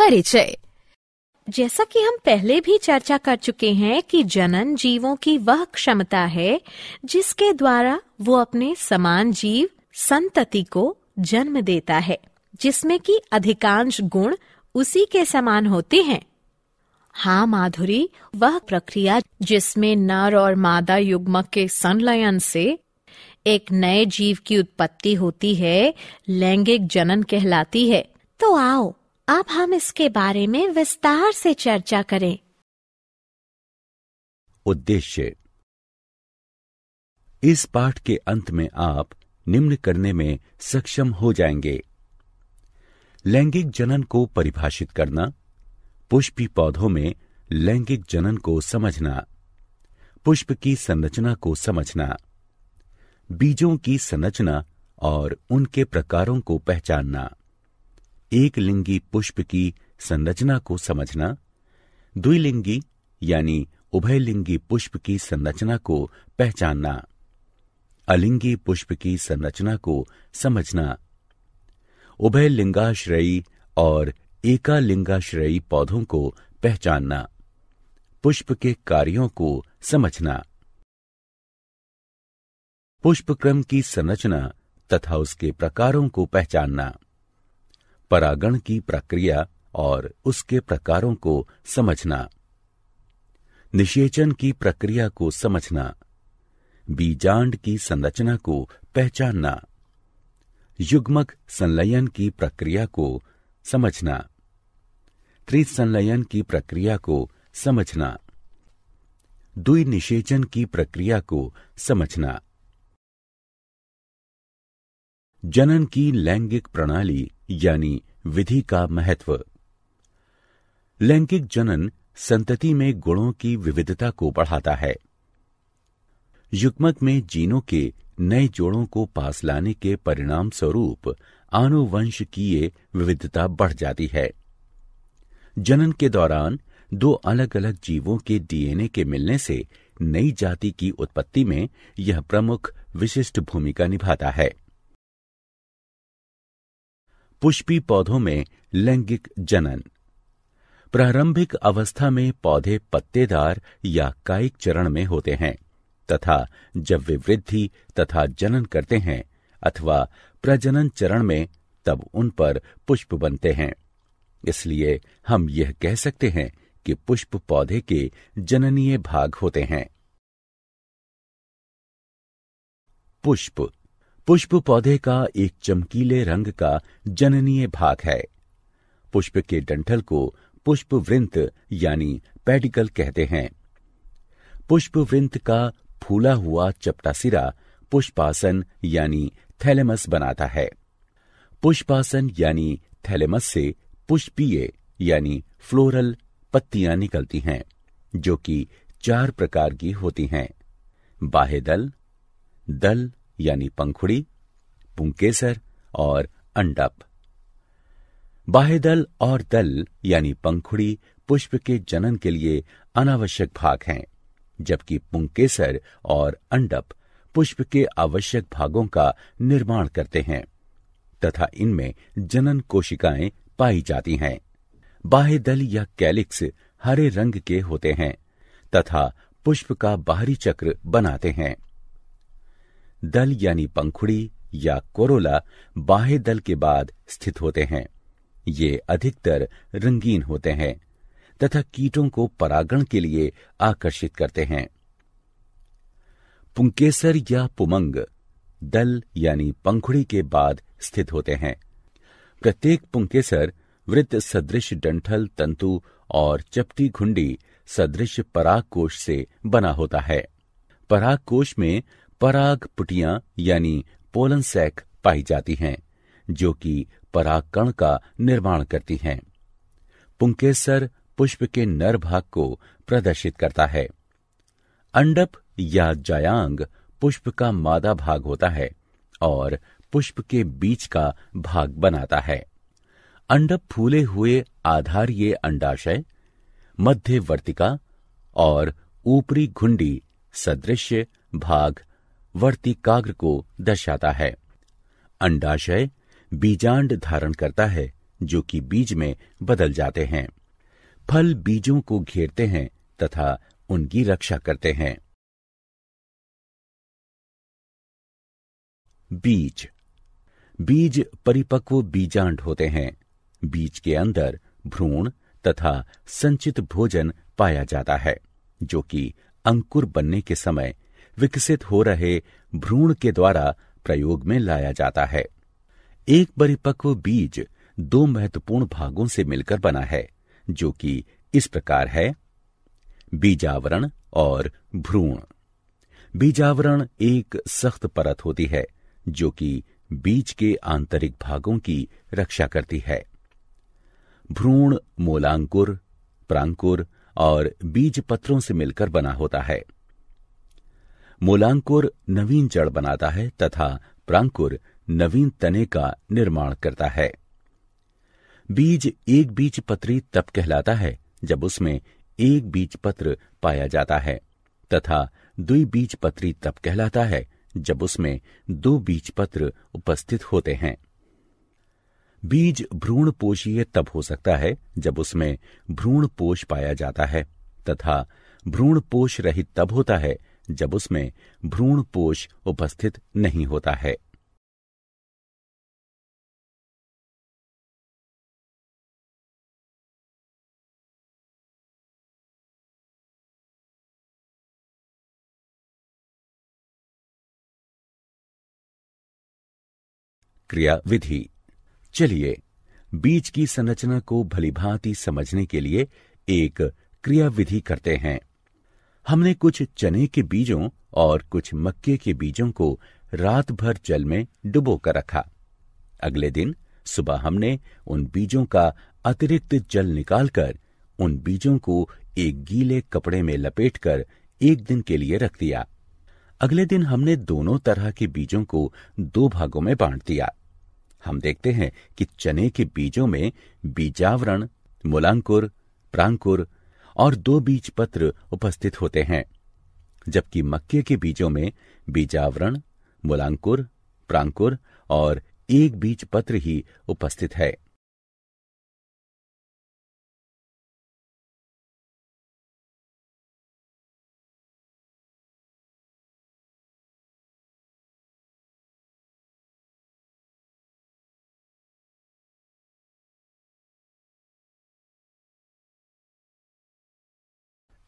परिचय। जैसा कि हम पहले भी चर्चा कर चुके हैं कि जनन जीवों की वह क्षमता है जिसके द्वारा वो अपने समान जीव संतति को जन्म देता है, जिसमें कि अधिकांश गुण उसी के समान होते हैं। हाँ माधुरी, वह प्रक्रिया जिसमें नर और मादा युग्मक के संलयन से एक नए जीव की उत्पत्ति होती है, लैंगिक जनन कहलाती है। तो आओ अब हम इसके बारे में विस्तार से चर्चा करें। उद्देश्य। इस पाठ के अंत में आप निम्न करने में सक्षम हो जाएंगे: लैंगिक जनन को परिभाषित करना, पुष्पी पौधों में लैंगिक जनन को समझना, पुष्प की संरचना को समझना, बीजों की संरचना और उनके प्रकारों को पहचानना, एक लिंगी पुष्प की संरचना को समझना, द्विलिंगी यानी उभयलिंगी पुष्प की संरचना को पहचानना, अलिंगी पुष्प की संरचना को समझना, उभयलिंगाश्रयी और एकालिंगाश्रयी पौधों को पहचानना, पुष्प के कार्यों को समझना, पुष्पक्रम की संरचना तथा उसके प्रकारों को पहचानना, परागण की प्रक्रिया और उसके प्रकारों को समझना, निषेचन की प्रक्रिया को समझना, बीजांड की संरचना को पहचानना, युग्मक संलयन की प्रक्रिया को समझना, त्रिसंलयन की प्रक्रिया को समझना, द्विनिषेचन की प्रक्रिया को समझना। जनन की लैंगिक प्रणाली यानी विधि का महत्व। लैंगिक जनन संतति में गुणों की विविधता को बढ़ाता है। युग्मक में जीनों के नए जोड़ों को पास लाने के परिणाम स्वरूप आनुवंशिकीय विविधता बढ़ जाती है। जनन के दौरान दो अलग अलग जीवों के डीएनए के मिलने से नई जाति की उत्पत्ति में यह प्रमुख विशिष्ट भूमिका निभाता है। पुष्पी पौधों में लैंगिक जनन। प्रारंभिक अवस्था में पौधे पत्तेदार या कायिक चरण में होते हैं तथा जब वे वृद्धि तथा जनन करते हैं अथवा प्रजनन चरण में तब उन पर पुष्प बनते हैं। इसलिए हम यह कह सकते हैं कि पुष्प पौधे के जननीय भाग होते हैं। पुष्प। पुष्प पौधे का एक चमकीले रंग का जननीय भाग है। पुष्प के डंठल को पुष्पवृंत यानी पेडिकल कहते हैं। पुष्पवृंत का फूला हुआ चपटा सिरा पुष्पासन यानी थैलेमस बनाता है। पुष्पासन यानी थैलेमस से पुष्पीय यानी फ्लोरल पत्तियां निकलती हैं, जो कि 4 प्रकार की होती हैं: बाह्यदल, दल यानी पंखुड़ी, पुंकेसर और अंडप। बाह्यदल और दल यानी पंखुड़ी पुष्प के जनन के लिए अनावश्यक भाग हैं, जबकि पुंकेसर और अंडप पुष्प के आवश्यक भागों का निर्माण करते हैं तथा इनमें जनन कोशिकाएं पाई जाती हैं। बाह्यदल या कैलिक्स हरे रंग के होते हैं तथा पुष्प का बाहरी चक्र बनाते हैं। दल यानी पंखुड़ी या कोरोला बाह्य दल के बाद स्थित होते हैं। ये अधिकतर रंगीन होते हैं तथा कीटों को परागण के लिए आकर्षित करते हैं। पुंकेसर या पुमंग दल यानी पंखुड़ी के बाद स्थित होते हैं। प्रत्येक पुंकेसर वृत्त सदृश डंठल तंतु और चपटी घुंडी सदृश परागकोश से बना होता है। परागकोश में पराग पुटियां यानी पोलन सैक पाई जाती हैं, जो कि परागकण का निर्माण करती हैं। पुंकेसर पुष्प के नर भाग को प्रदर्शित करता है। अंडप या जायांग पुष्प का मादा भाग होता है और पुष्प के बीच का भाग बनाता है। अंडप फूले हुए आधारीय अंडाशय, मध्यवर्तिका और ऊपरी घुंडी सदृश भाग वर्तिकाग्र को दर्शाता है। अंडाशय बीजांड धारण करता है, जो कि बीज में बदल जाते हैं। फल बीजों को घेरते हैं तथा उनकी रक्षा करते हैं। बीज। बीज परिपक्व बीजांड होते हैं। बीज के अंदर भ्रूण तथा संचित भोजन पाया जाता है, जो कि अंकुर बनने के समय विकसित हो रहे भ्रूण के द्वारा प्रयोग में लाया जाता है। एक परिपक्व बीज दो महत्वपूर्ण भागों से मिलकर बना है, जो कि इस प्रकार है: बीजावरण और भ्रूण। बीजावरण एक सख्त परत होती है जो कि बीज के आंतरिक भागों की रक्षा करती है। भ्रूण मूलांकुर, प्रांकुर और बीज पत्रों से मिलकर बना होता है। मूलांकुर नवीन जड़ बनाता है तथा प्रांकुर नवीन तने का निर्माण करता है। बीज एक बीजपत्री तब कहलाता है जब उसमें एक बीजपत्र पाया जाता है तथा द्विबीजपत्री तब कहलाता है जब उसमें दो बीजपत्र उपस्थित होते हैं। बीज भ्रूणपोषीय तब हो सकता है जब उसमें भ्रूणपोष पाया जाता है तथा भ्रूणपोष रहित तब होता है जब उसमें भ्रूणपोष उपस्थित नहीं होता है। क्रिया विधि। चलिए बीज की संरचना को भलीभांति समझने के लिए एक क्रिया विधि करते हैं। हमने कुछ चने के बीजों और कुछ मक्के के बीजों को रात भर जल में डुबो कर रखा। अगले दिन सुबह हमने उन बीजों का अतिरिक्त जल निकालकर उन बीजों को एक गीले कपड़े में लपेटकर एक दिन के लिए रख दिया। अगले दिन हमने दोनों तरह के बीजों को दो भागों में बांट दिया। हम देखते हैं कि चने के बीजों में बीजावरण, मूलांकुर, प्रांकुर और दो बीजपत्र उपस्थित होते हैं, जबकि मक्के के बीजों में बीजावरण, मूलांकुर, प्रांकुर और एक बीजपत्र ही उपस्थित है।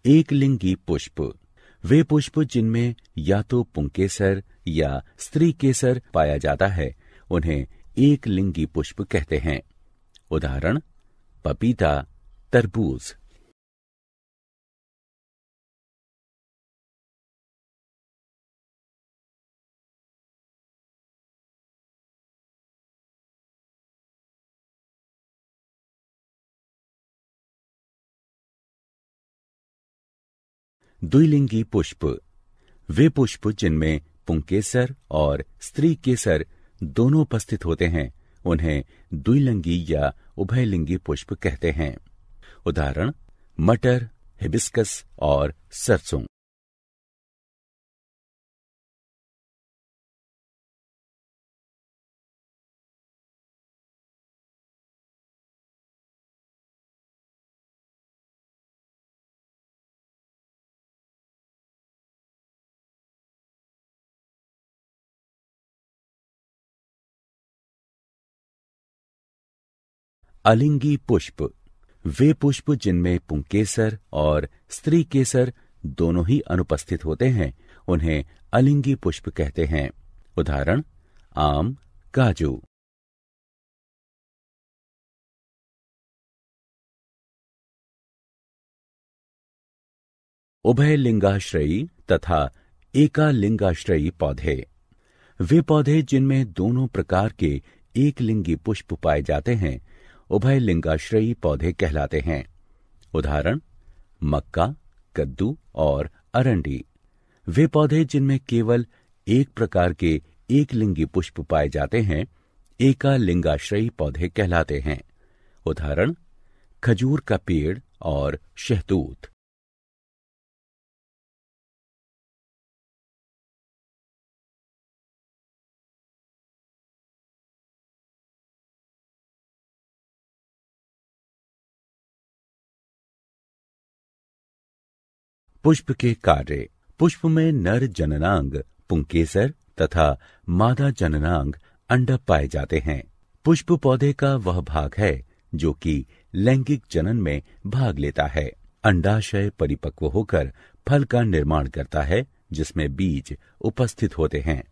एक लिंगी पुष्प। वे पुष्प जिनमें या तो पुंकेसर या स्त्री केसर पाया जाता है, उन्हें एक लिंगी पुष्प कहते हैं। उदाहरण: पपीता, तरबूज। द्विलिंगी पुष्प। वे पुष्प जिनमें पुंकेसर और स्त्री केसर दोनों उपस्थित होते हैं, उन्हें द्विलिंगी या उभयलिंगी पुष्प कहते हैं। उदाहरण: मटर, हिबिस्कस और सरसों। अलिंगी पुष्प। वे पुष्प जिनमें पुंकेसर और स्त्री केसर दोनों ही अनुपस्थित होते हैं, उन्हें अलिंगी पुष्प कहते हैं। उदाहरण: आम, काजू। उभयलिंगाश्रयी तथा एकालिंगाश्रयी पौधे। वे पौधे जिनमें दोनों प्रकार के एक लिंगी पुष्प पाए जाते हैं, उभयलिंगाश्रयी पौधे कहलाते हैं। उदाहरण: मक्का, कद्दू और अरंडी। वे पौधे जिनमें केवल एक प्रकार के एक लिंगी पुष्प पाए जाते हैं, एकालिंगाश्रयी पौधे कहलाते हैं। उदाहरण: खजूर का पेड़ और शहतूत। पुष्प के कार्य। पुष्प में नर जननांग पुंकेसर तथा मादा जननांग अंडक पाए जाते हैं। पुष्प पौधे का वह भाग है जो कि लैंगिक जनन में भाग लेता है। अंडाशय परिपक्व होकर फल का निर्माण करता है जिसमें बीज उपस्थित होते हैं।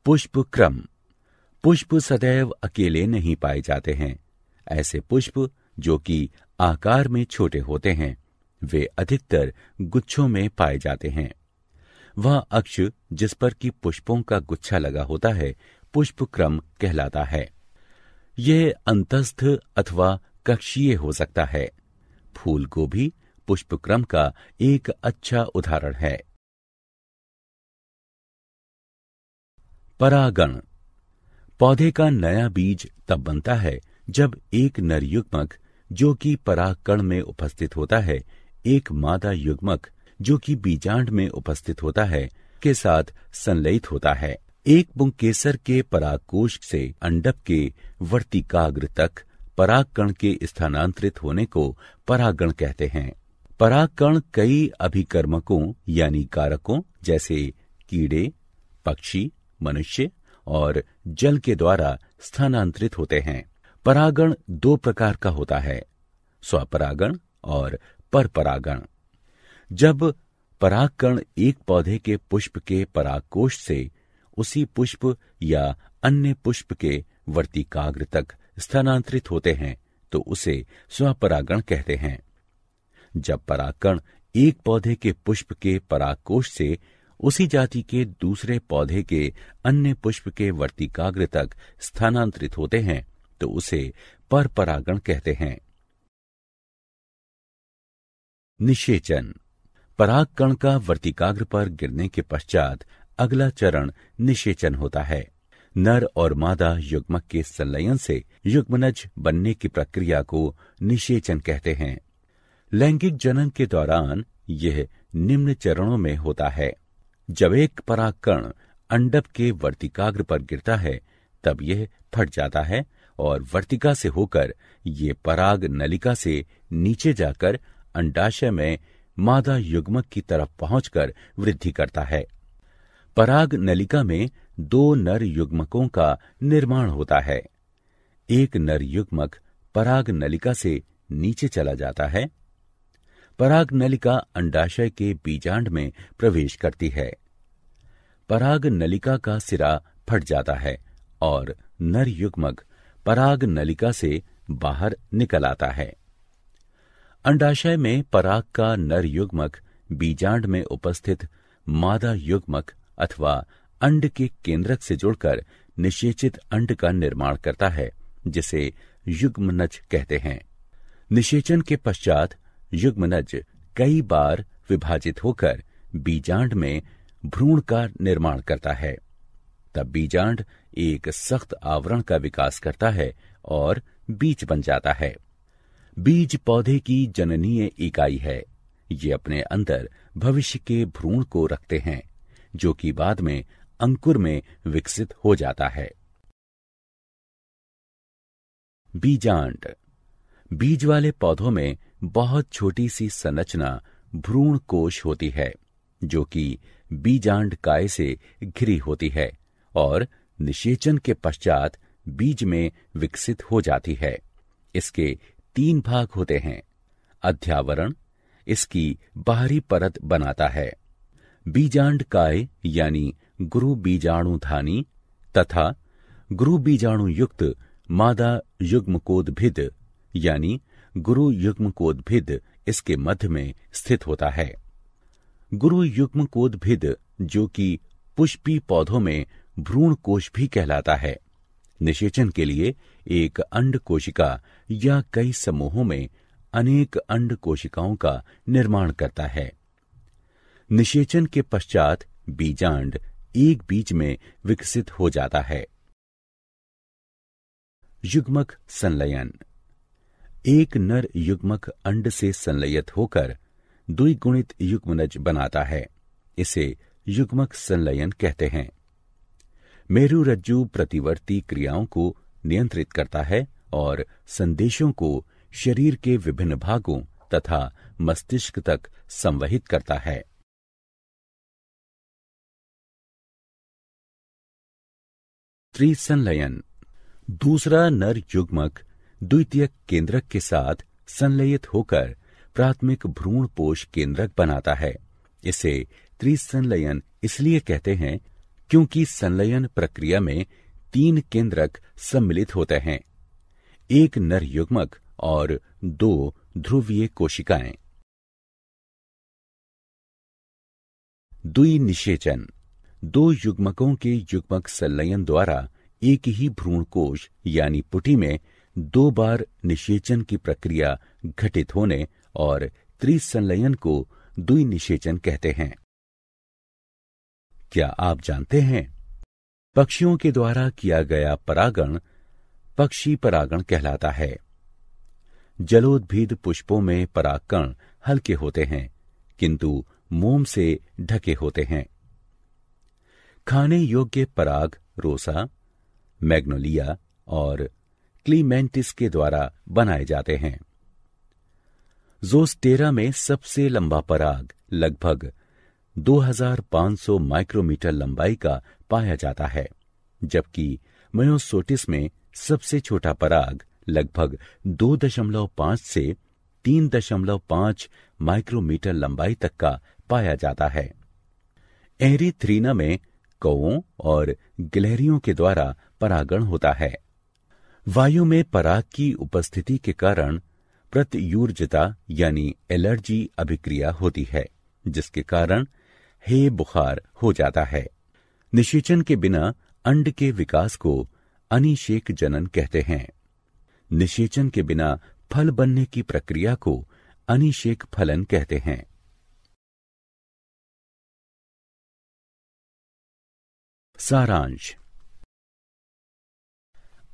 पुष्प क्रम। पुष्प सदैव अकेले नहीं पाए जाते हैं। ऐसे पुष्प जो कि आकार में छोटे होते हैं वे अधिकतर गुच्छों में पाए जाते हैं। वह अक्ष जिस पर कि पुष्पों का गुच्छा लगा होता है पुष्प क्रम कहलाता है। यह अंतस्थ अथवा कक्षीय हो सकता है। फूल गोभी पुष्प क्रम का एक अच्छा उदाहरण है। परागण। पौधे का नया बीज तब बनता है जब एक नर युग्मक जो कि परागकण में उपस्थित होता है एक मादा युग्मक जो कि बीजांड में उपस्थित होता है के साथ संलयित होता है। एक पुंकेसर के परागकोश से अंडक के वर्तिकाग्र तक परागकण के स्थानांतरित होने को परागण कहते हैं। परागकण कई अभिकर्मकों यानी कारकों जैसे कीड़े, पक्षी, मनुष्य और जल के द्वारा स्थानांतरित होते हैं। परागण दो प्रकार का होता है, स्वपरागण और परपरागण। जब परागकण एक पौधे के पुष्प के परागकोश से उसी पुष्प या अन्य पुष्प के वर्तिकाग्र तक स्थानांतरित होते हैं तो उसे स्वपरागण कहते हैं। जब परागकण एक पौधे के पुष्प के परागकोश से उसी जाति के दूसरे पौधे के अन्य पुष्प के वर्तिकाग्र तक स्थानांतरित होते हैं तो उसे परपरागण कहते हैं। निषेचन। परागकण का वर्तिकाग्र पर गिरने के पश्चात अगला चरण निषेचन होता है। नर और मादा युग्मक के संलयन से युग्मनज बनने की प्रक्रिया को निषेचन कहते हैं। लैंगिक जनन के दौरान यह निम्न चरणों में होता है। जब एक परागकण अंडक के वर्तिकाग्र पर गिरता है तब यह फट जाता है और वर्तिका से होकर ये पराग नलिका से नीचे जाकर अंडाशय में मादा युग्मक की तरफ पहुंचकर वृद्धि करता है। पराग नलिका में दो नर युग्मकों का निर्माण होता है। एक नर युग्मक पराग नलिका से नीचे चला जाता है। पराग नलिका अंडाशय के बीजांड में प्रवेश करती है। पराग नलिका का सिरा फट जाता है और नर युग्मक पराग नलिका से बाहर निकल आता है। अंडाशय में पराग का नर युग्मक बीजांड में उपस्थित मादा युग्मक अथवा अंड के केंद्रक से जुड़कर निषेचित अंड का निर्माण करता है जिसे युग्मनज कहते हैं। निषेचन के पश्चात युग्मनज कई बार विभाजित होकर बीजांड में भ्रूण का निर्माण करता है। तब बीजांड एक सख्त आवरण का विकास करता है और बीज बन जाता है। बीज पौधे की जननीय इकाई है। ये अपने अंदर भविष्य के भ्रूण को रखते हैं जो कि बाद में अंकुर में विकसित हो जाता है। बीजांड। बीज वाले पौधों में बहुत छोटी सी संरचना भ्रूण कोश होती है जो कि बीजांड काय से घिरी होती है और निषेचन के पश्चात बीज में विकसित हो जाती है। इसके 3 भाग होते हैं। अध्यावरण इसकी बाहरी परत बनाता है। बीजांड काय यानी गुरु बीजाणुधानी तथा गुरु बीजाणु युक्त मादा युग्मकोद्भिद यानी गुरु युग्मकोद्भिद इसके मध्य में स्थित होता है। गुरु युग्मकोद्भिद जो कि पुष्पी पौधों में भ्रूण कोश भी कहलाता है, निषेचन के लिए एक अंड कोशिका या कई समूहों में अनेक अंड कोशिकाओं का निर्माण करता है। निषेचन के पश्चात बीजांड एक बीज में विकसित हो जाता है। युग्मक संलयन। एक नर युग्मक अंड से संलयित होकर द्विगुणित युग्मनज बनाता है। इसे युग्मक संलयन कहते हैं। मेरुरज्जु प्रतिवर्ती क्रियाओं को नियंत्रित करता है और संदेशों को शरीर के विभिन्न भागों तथा मस्तिष्क तक संवहित करता है। त्रिसंलयन। दूसरा नर युग्मक द्वितीयक केंद्रक के साथ संलयित होकर प्राथमिक भ्रूणपोष केंद्रक बनाता है। इसे त्रिसंलयन इसलिए कहते हैं क्योंकि संलयन प्रक्रिया में 3 केंद्रक सम्मिलित होते हैं, एक नर युग्मक और 2 ध्रुवीय कोशिकाएं। द्विनिषेचन। 2 युग्मकों के युग्मक संलयन द्वारा एक ही भ्रूणकोश यानी पुटी में 2 बार निषेचन की प्रक्रिया घटित होने और त्रिसंलयन को द्विनिषेचन कहते हैं। क्या आप जानते हैं पक्षियों के द्वारा किया गया परागण पक्षी परागण कहलाता है। जलोद्भिद पुष्पों में परागकण हल्के होते हैं किंतु मोम से ढके होते हैं। खाने योग्य पराग रोसा, मैग्नोलिया और क्लीमेंटिस के द्वारा बनाए जाते हैं। ज़ोस्टेरा में सबसे लंबा पराग लगभग 2500 माइक्रोमीटर लंबाई का पाया जाता है, जबकि मयोसोटिस में सबसे छोटा पराग लगभग 2.5 से 3.5 माइक्रोमीटर लंबाई तक का पाया जाता है। एरिथ्रीना में कौओं और गिलहरियों के द्वारा परागण होता है। वायु में पराग की उपस्थिति के कारण प्रत्यूर्जता यानी एलर्जी अभिक्रिया होती है, जिसके कारण हे बुखार हो जाता है। निषेचन के बिना अंड के विकास को अनिषेक जनन कहते हैं। निषेचन के बिना फल बनने की प्रक्रिया को अनिषेक फलन कहते हैं। सारांश।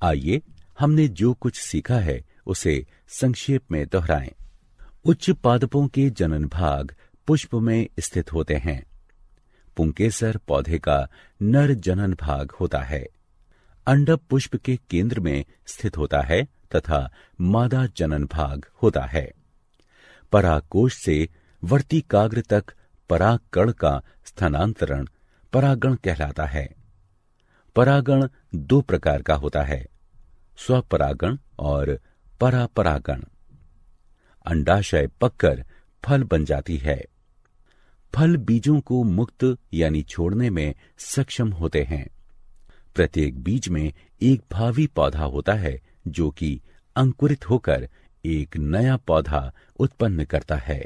आइए हमने जो कुछ सीखा है उसे संक्षेप में दोहराएं। उच्च पादपों के जनन भाग पुष्प में स्थित होते हैं। पुंकेसर पौधे का नर जनन भाग होता है। अंडक पुष्प के केंद्र में स्थित होता है तथा मादा जनन भाग होता है। परागकोश से वर्तिकाग्र तक परागकण का स्थानांतरण परागण कहलाता है। परागण 2 प्रकार का होता है, स्वपरागण और परापरागण। अंडाशय पककर फल बन जाती है। फल बीजों को मुक्त यानी छोड़ने में सक्षम होते हैं। प्रत्येक बीज में एक भावी पौधा होता है जो कि अंकुरित होकर एक नया पौधा उत्पन्न करता है।